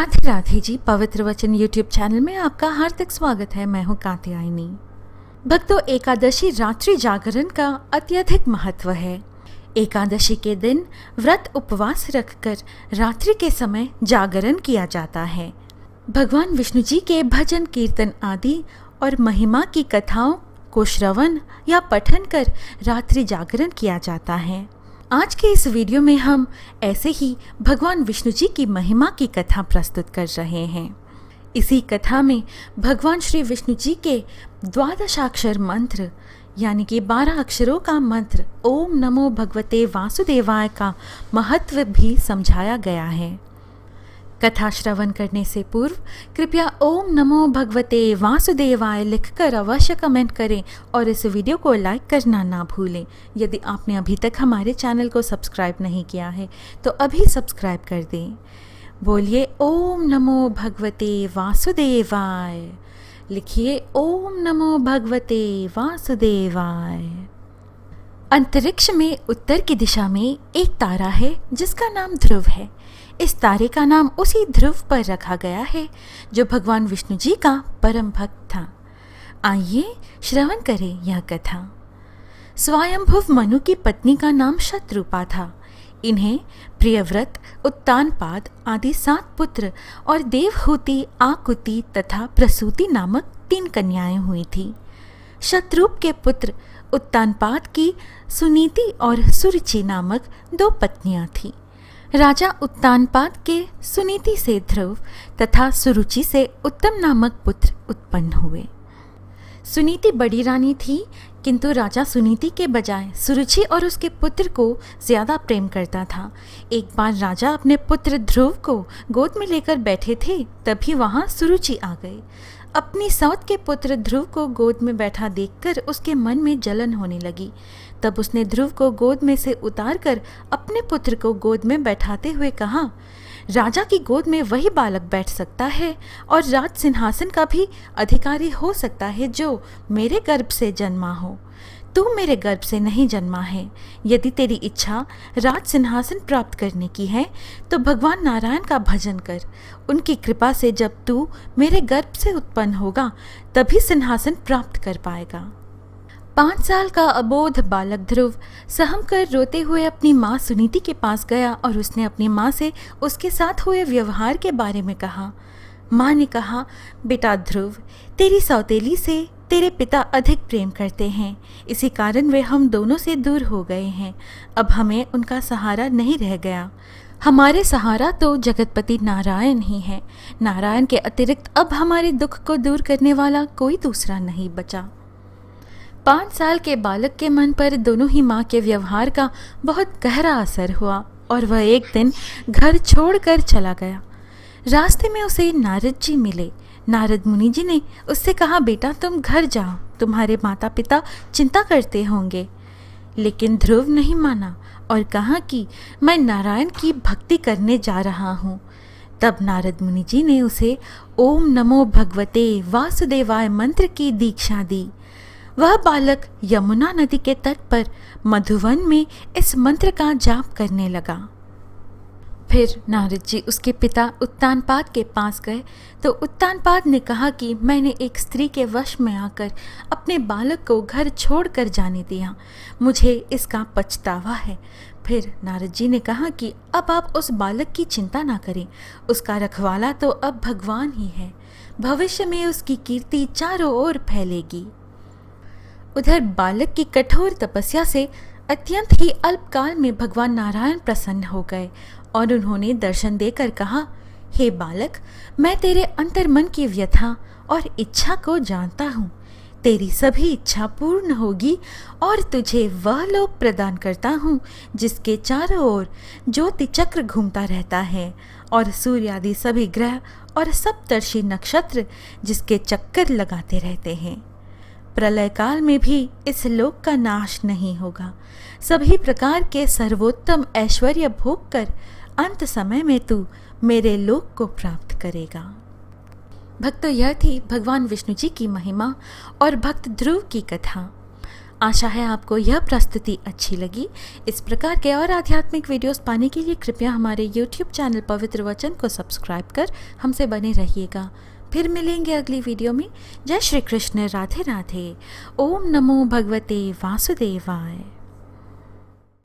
राधे राधे जी। पवित्र वचन YouTube channel में आपका हार्दिक स्वागत है। मैं हूँ कात्यायनी। भक्तों, एकादशी रात्रि जागरण का अत्यधिक महत्व है। एकादशी के दिन व्रत उपवास रखकर रात्रि के समय जागरण किया जाता है। भगवान विष्णु जी के भजन कीर्तन आदि और महिमा की कथाओं को श्रवण या पठन कर रात्रि जागरण किया जाता है। आज के इस वीडियो में हम ऐसे ही भगवान विष्णु जी की महिमा की कथा प्रस्तुत कर रहे हैं। इसी कथा में भगवान श्री विष्णु जी के द्वादशाक्षर मंत्र यानी कि 12 अक्षरों का मंत्र ओम नमो भगवते वासुदेवाय का महत्व भी समझाया गया है। कथा श्रवण करने से पूर्व कृपया ओम नमो भगवते वासुदेवाय लिखकर अवश्य कमेंट करें और इस वीडियो को लाइक करना ना भूलें। यदि आपने अभी तक हमारे चैनल को सब्सक्राइब नहीं किया है तो अभी सब्सक्राइब कर दें। बोलिए ओम नमो भगवते वासुदेवाय। लिखिए ओम नमो भगवते वासुदेवाय। अंतरिक्ष में उत्तर की दिशा में एक तारा है जिसका नाम ध्रुव है। इस तारे का नाम उसी ध्रुव पर रखा गया है जो भगवान विष्णु जी का परम भक्त था। आइए श्रवण करें यह कथा। स्वयंभुव मनु की पत्नी का नाम शतरूपा था। इन्हें प्रियव्रत, उत्तानपाद आदि 7 पुत्र और देवहूति, आकुति तथा प्रसूति नामक 3 कन्याएं हुई थी। शतरूप के पुत्र उत्तानपाद की सुनीति और सुरुचि नामक 2 पत्नियां थीं। राजा उत्तानपाद के सुनीति से ध्रुव तथा सुरुचि से उत्तम नामक पुत्र उत्पन्न हुए। सुनीति बड़ी रानी थी, किंतु राजा सुनीति के बजाय सुरुचि और उसके पुत्र को ज़्यादा प्रेम करता था। एक बार राजा अपने पुत्र ध्रुव को गोद में लेकर बैठे थे, तभी वहाँ सुरुचि आ गई। अपनी सौत के पुत्र ध्रुव को गोद में बैठा देखकर उसके मन में जलन होने लगी। तब उसने ध्रुव को गोद में से उतारकर अपने पुत्र को गोद में बैठाते हुए कहा, राजा की गोद में वही बालक बैठ सकता है और राज सिंहासन का भी अधिकारी हो सकता है जो मेरे गर्भ से जन्मा हो। तू मेरे गर्भ से नहीं जन्मा है। यदि तेरी इच्छा राज सिंहासन प्राप्त करने की है तो भगवान नारायण का भजन कर। उनकी कृपा से जब तू मेरे गर्भ से उत्पन्न होगा तभी सिंहासन प्राप्त कर पाएगा। 5 साल का अबोध बालक ध्रुव सहम कर रोते हुए अपनी माँ सुनीति के पास गया और उसने अपनी माँ से उसके साथ हुए व्यवहार के बारे में कहा। माँ ने कहा, बेटा ध्रुव, तेरी सौतेली से तेरे पिता अधिक प्रेम करते हैं, इसी कारण वे हम दोनों से दूर हो गए हैं। अब हमें उनका सहारा नहीं रह गया। हमारे सहारा तो जगतपति नारायण ही हैं। नारायण के अतिरिक्त अब हमारे दुख को दूर करने वाला कोई दूसरा नहीं बचा। 5 साल के बालक के मन पर दोनों ही माँ के व्यवहार का बहुत गहरा असर हुआ और वह एक दिन घर छोड़कर चला गया। रास्ते में उसे नारद जी मिले। नारद मुनि जी ने उससे कहा, बेटा तुम घर जाओ, तुम्हारे माता पिता चिंता करते होंगे। लेकिन ध्रुव नहीं माना और कहा कि मैं नारायण की भक्ति करने जा रहा हूँ। तब नारद मुनि जी ने उसे ओम नमो भगवते वासुदेवाय मंत्र की दीक्षा दी। वह बालक यमुना नदी के तट पर मधुवन में इस मंत्र का जाप करने लगा। फिर नारद जी उसके पिता उत्तानपाद के पास गए तो उत्तानपाद ने कहा कि मैंने एक स्त्री के वश में आकर अपने बालक को घर छोड़कर जाने दिया, मुझे इसका पछतावा है। फिर नारद जी ने कहा कि अब आप उस बालक की चिंता ना करें, उसका रखवाला तो अब भगवान ही है। भविष्य में उसकी कीर्ति चारों ओर फैलेगी। उधर बालक की कठोर तपस्या से अत्यंत ही अल्पकाल में भगवान नारायण प्रसन्न हो गए और उन्होंने दर्शन देकर कहा, हे बालक, मैं तेरे अंतर्मन की व्यथा और इच्छा को जानता हूँ। तेरी सभी इच्छा पूर्ण होगी और तुझे वह लोक प्रदान करता हूँ जिसके चारों ओर ज्योति चक्र घूमता रहता है और सूर्य आदि सभी ग्रह और सप्तर्षि नक्षत्र जिसके चक्कर लगाते रहते हैं। प्रलय काल में भी इस लोक का नाश नहीं होगा। सभी प्रकार के सर्वोत्तम ऐश्वर्य भोग कर अंत समय में तू मेरे लोक को प्राप्त करेगा। भक्तों, यह थी भगवान विष्णु जी की महिमा और भक्त ध्रुव की कथा। आशा है आपको यह प्रस्तुति अच्छी लगी। इस प्रकार के और आध्यात्मिक वीडियोस पाने के लिए कृपया हमारे YouTube चैनल पवित्र वचन को सब्सक्राइब कर हमसे बने रहिएगा। फिर मिलेंगे अगली वीडियो में। जय श्री कृष्ण, राधे राधे। ओम नमो भगवते वासुदेवाय।